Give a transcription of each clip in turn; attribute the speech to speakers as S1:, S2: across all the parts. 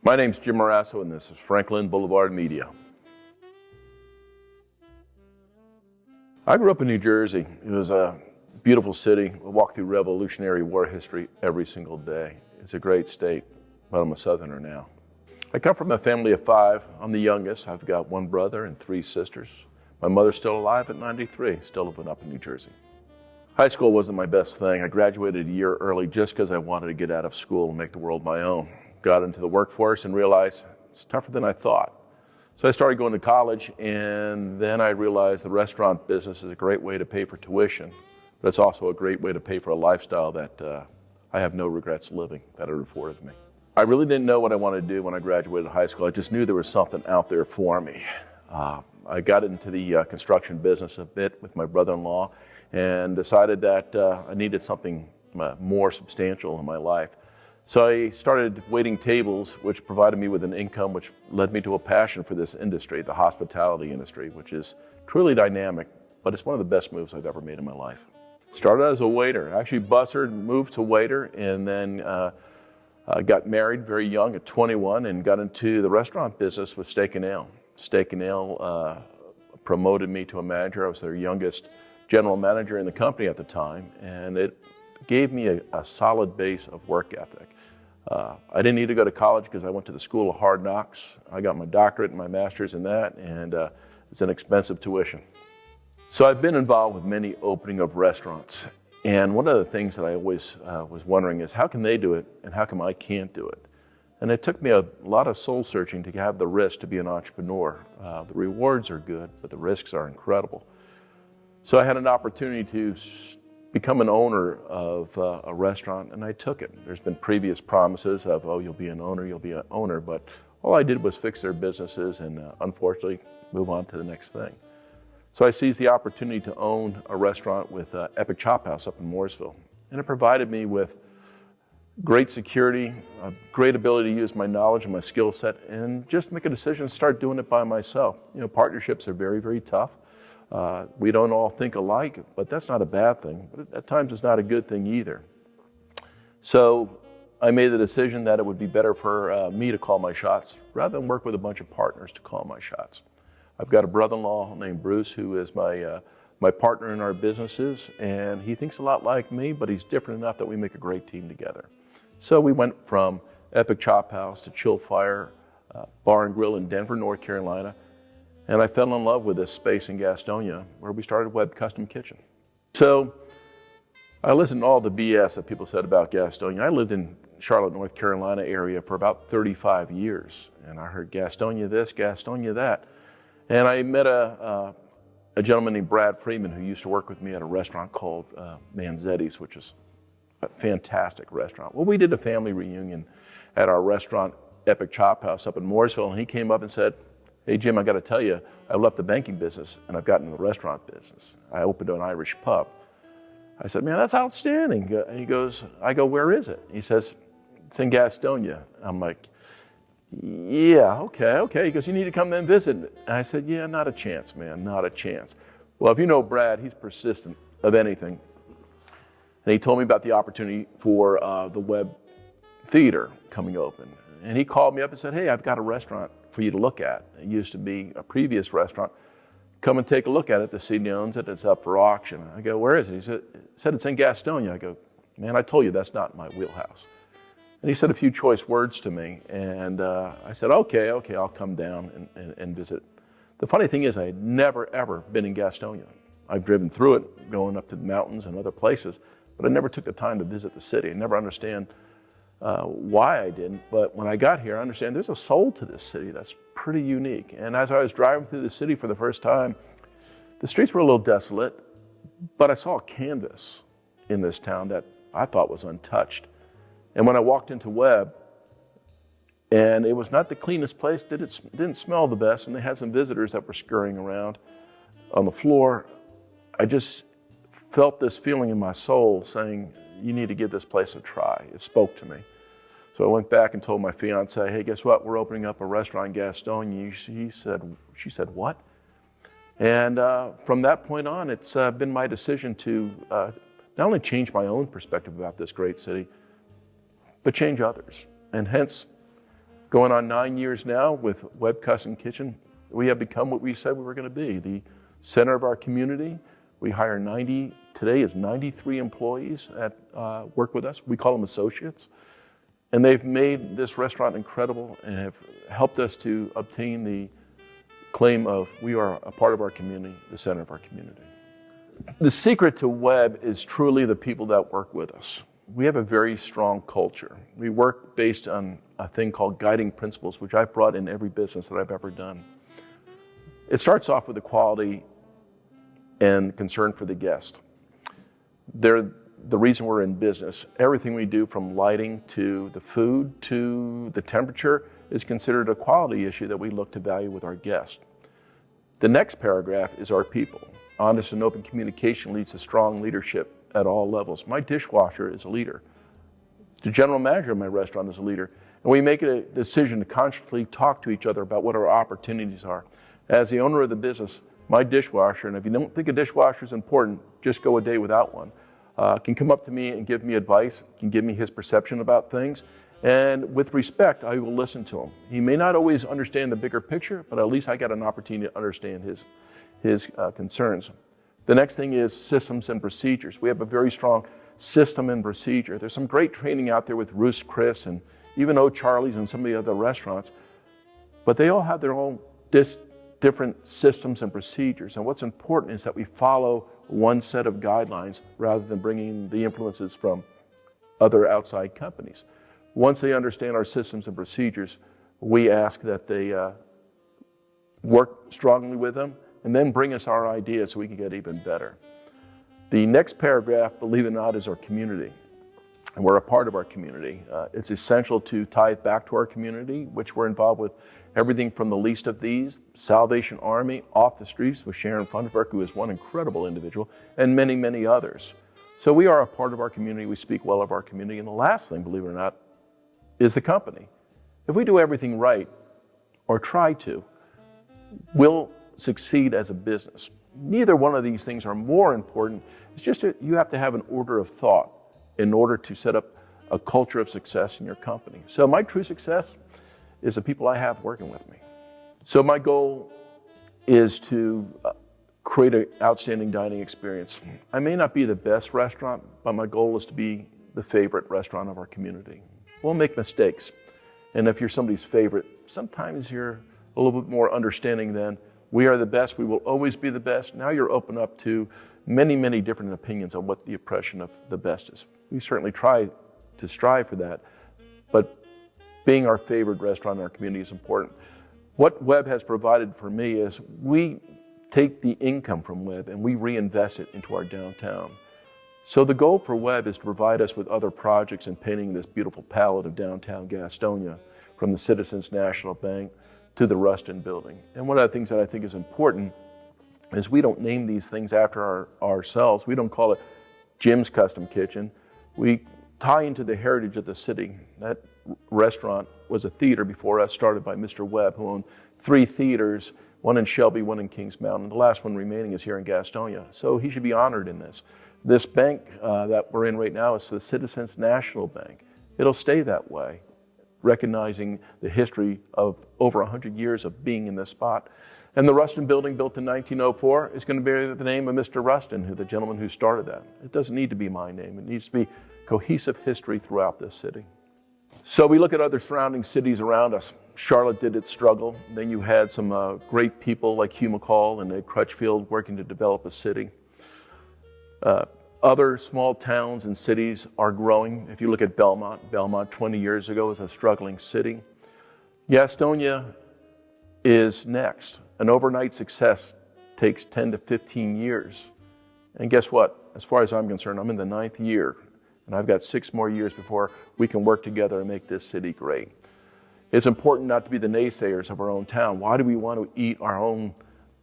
S1: My name's Jim Morasso, and this is Franklin Boulevard Media. I grew up in New Jersey. It was a beautiful city. We walk through Revolutionary War history every single day. It's a great state, but I'm a Southerner now. I come from a family of 5. I'm the youngest. I've got 1 brother and 3 sisters. My mother's still alive at 93, still living up in New Jersey. High school wasn't my best thing. I graduated a year early just because I wanted to get out of school and make the world my own. Got into the workforce and realized it's tougher than I thought. So I started going to college, and then I realized the restaurant business is a great way to pay for tuition, but it's also a great way to pay for a lifestyle that I have no regrets living, that it afforded me. I really didn't know what I wanted to do when I graduated high school. I just knew there was something out there for me. I got into the construction business a bit with my brother-in-law and decided that I needed something more substantial in my life. So I started waiting tables, which provided me with an income, which led me to a passion for this industry, the hospitality industry, which is truly dynamic, but it's one of the best moves I've ever made in my life. Started as a waiter, actually bussered, moved to waiter, and then got married very young at 21 and got into the restaurant business with Steak and Ale. Steak and Ale promoted me to a manager. I was their youngest general manager in the company at the time, and it gave me a solid base of work ethic. I didn't need to go to college because I went to the School of Hard Knocks. I got my doctorate and my master's in that, and it's an expensive tuition. So I've been involved with many opening of restaurants, and one of the things that I always was wondering is how can they do it and how come I can't do it? And it took me a lot of soul searching to have the risk to be an entrepreneur. The rewards are good, but the risks are incredible. So I had an opportunity to become an owner of a restaurant, and I took it. There's been previous promises of, oh, you'll be an owner, but all I did was fix their businesses and unfortunately move on to the next thing. So I seized the opportunity to own a restaurant with Epic Chop House up in Mooresville, and it provided me with great security, a great ability to use my knowledge and my skill set, and just make a decision to start doing it by myself. You know, partnerships are very, very tough. We don't all think alike, but that's not a bad thing. But at times it's not a good thing either. So I made the decision that it would be better for me to call my shots rather than work with a bunch of partners to call my shots. I've got a brother-in-law named Bruce who is my partner in our businesses, and he thinks a lot like me, but he's different enough that we make a great team together. So we went from Epic Chop House to Chill Fire Bar and Grill in Denver, North Carolina. And I fell in love with this space in Gastonia where we started Webb Custom Kitchen. So I listened to all the BS that people said about Gastonia. I lived in Charlotte, North Carolina area for about 35 years. And I heard Gastonia this, Gastonia that. And I met a gentleman named Brad Freeman who used to work with me at a restaurant called Manzetti's, which is a fantastic restaurant. Well, we did a family reunion at our restaurant, Epic Chop House up in Mooresville, and he came up and said, hey, Jim, I got to tell you, I left the banking business and I've gotten into the restaurant business. I opened an Irish pub. I said, man, that's outstanding. And he goes, I go, where is it? He says, it's in Gastonia. I'm like, yeah, okay. He goes, you need to come then visit. And I said, yeah, not a chance, man, not a chance. Well, if you know Brad, he's persistent of anything. And he told me about the opportunity for the Webb Theater coming open. And he called me up and said, hey, I've got a restaurant for you to look at. It used to be a previous restaurant. Come and take a look at it. The city owns it. It's up for auction. I go, where is it? He said it's in Gastonia. I go, man, I told you that's not my wheelhouse. And he said a few choice words to me. And I said, okay, I'll come down and visit. The funny thing is I had never, ever been in Gastonia. I've driven through it, going up to the mountains and other places, but I never took the time to visit the city. I never understand why I didn't, but when I got here, I understand there's a soul to this city that's pretty unique. And as I was driving through the city for the first time, the streets were a little desolate, but I saw a canvas in this town that I thought was untouched. And when I walked into Webb, and it was not the cleanest place, didn't smell the best, and they had some visitors that were scurrying around on the floor, I just felt this feeling in my soul saying, you need to give this place a try. It spoke to me. So I went back and told my fiance, hey, guess what? We're opening up a restaurant in Gastonia. She said, what? And from that point on, it's been my decision to not only change my own perspective about this great city, but change others. And hence, Going on 9 years now with Webb Custom Kitchen, we have become what we said we were going to be, the center of our community. We hire today is 93 employees that work with us. We call them associates. And they've made this restaurant incredible and have helped us to obtain the claim of we are a part of our community, the center of our community. The secret to Webb is truly the people that work with us. We have a very strong culture. We work based on a thing called guiding principles, which I've brought in every business that I've ever done. It starts off with the quality and concern for the guest. They're the reason we're in business. Everything we do, from lighting to the food to the temperature, is considered a quality issue that we look to value with our guests. The next paragraph is our people. Honest and open communication leads to strong leadership at all levels. My dishwasher is a leader. The general manager of my restaurant is a leader. And we make it a decision to constantly talk to each other about what our opportunities are. As the owner of the business, my dishwasher, and if you don't think a dishwasher is important, just go a day without one, can come up to me and give me advice, can give me his perception about things. And with respect, I will listen to him. He may not always understand the bigger picture, but at least I got an opportunity to understand his concerns. The next thing is systems and procedures. We have a very strong system and procedure. There's some great training out there with Roost Chris and even O'Charlie's and some of the other restaurants, but they all have their own different systems and procedures. And what's important is that we follow one set of guidelines rather than bringing the influences from other outside companies. Once they understand our systems and procedures, we ask that they work strongly with them and then bring us our ideas so we can get even better. The next paragraph, believe it or not, is our community. And we're a part of our community. It's essential to tie it back to our community, which we're involved with everything from the least of these, Salvation Army, Off the Streets with Sharon Funderburk, who is one incredible individual, and many, many others. So we are a part of our community. We speak well of our community. And the last thing, believe it or not, is the company. If we do everything right, or try to, we'll succeed as a business. Neither one of these things are more important. It's just that you have to have an order of thought in order to set up a culture of success in your company. So my true success is the people I have working with me. So my goal is to create an outstanding dining experience. I may not be the best restaurant, but my goal is to be the favorite restaurant of our community. We'll make mistakes. And if you're somebody's favorite, sometimes you're a little bit more understanding than we are the best, we will always be the best. Now you're open up to many, many different opinions on what the impression of the best is. We certainly try to strive for that, but being our favorite restaurant in our community is important. What Webb has provided for me is we take the income from Webb and we reinvest it into our downtown. So the goal for Webb is to provide us with other projects in painting this beautiful palette of downtown Gastonia, from the Citizens National Bank to the Rustin Building. And one of the things that I think is important is we don't name these things after ourselves. We don't call it Jim's Custom Kitchen. We tie into the heritage of the city. That restaurant was a theater before us, started by Mr. Webb, who owned 3 theaters, one in Shelby, one in Kings Mountain. The last one remaining is here in Gastonia. So he should be honored in this. This bank that we're in right now is the Citizens National Bank. It'll stay that way, recognizing the history of over 100 years of being in this spot. And the Rustin Building, built in 1904, is going to bear the name of Mr. Rustin, the gentleman who started that. It doesn't need to be my name. It needs to be cohesive history throughout this city. So we look at other surrounding cities around us. Charlotte did its struggle. Then you had some great people like Hugh McCall and Ed Crutchfield working to develop a city. Other small towns and cities are growing. If you look at Belmont 20 years ago was a struggling city. Gastonia is next. An overnight success takes 10 to 15 years. And guess what? As far as I'm concerned, I'm in the 9th year, and I've got 6 more years before we can work together and make this city great. It's important not to be the naysayers of our own town. Why do we want to eat our own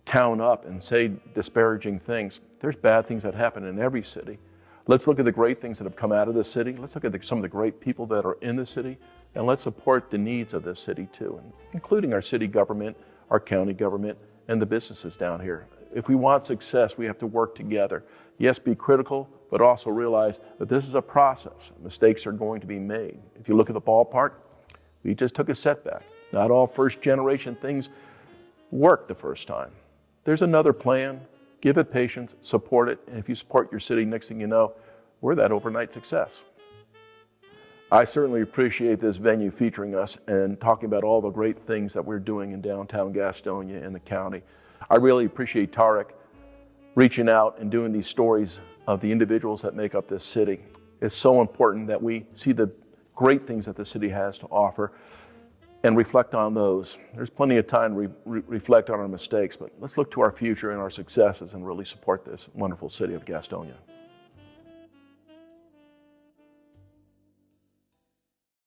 S1: town up and say disparaging things? There's bad things that happen in every city. Let's look at the great things that have come out of the city. Let's look at some of the great people that are in the city, and let's support the needs of this city too, including our city government, our county government, and the businesses down here. If we want success, we have to work together. Yes, be critical, but also realize that this is a process. Mistakes are going to be made. If you look at the ballpark, We just took a setback. Not all first generation things work the first time. There's another plan. Give it patience, support it, and if you support your city, next thing you know, we're that overnight success. I certainly appreciate this venue featuring us and talking about all the great things that we're doing in downtown Gastonia and the county. I really appreciate Tarek reaching out and doing these stories of the individuals that make up this city. It's so important that we see the great things that the city has to offer and reflect on those. There's plenty of time to reflect on our mistakes, but let's look to our future and our successes and really support this wonderful city of Gastonia.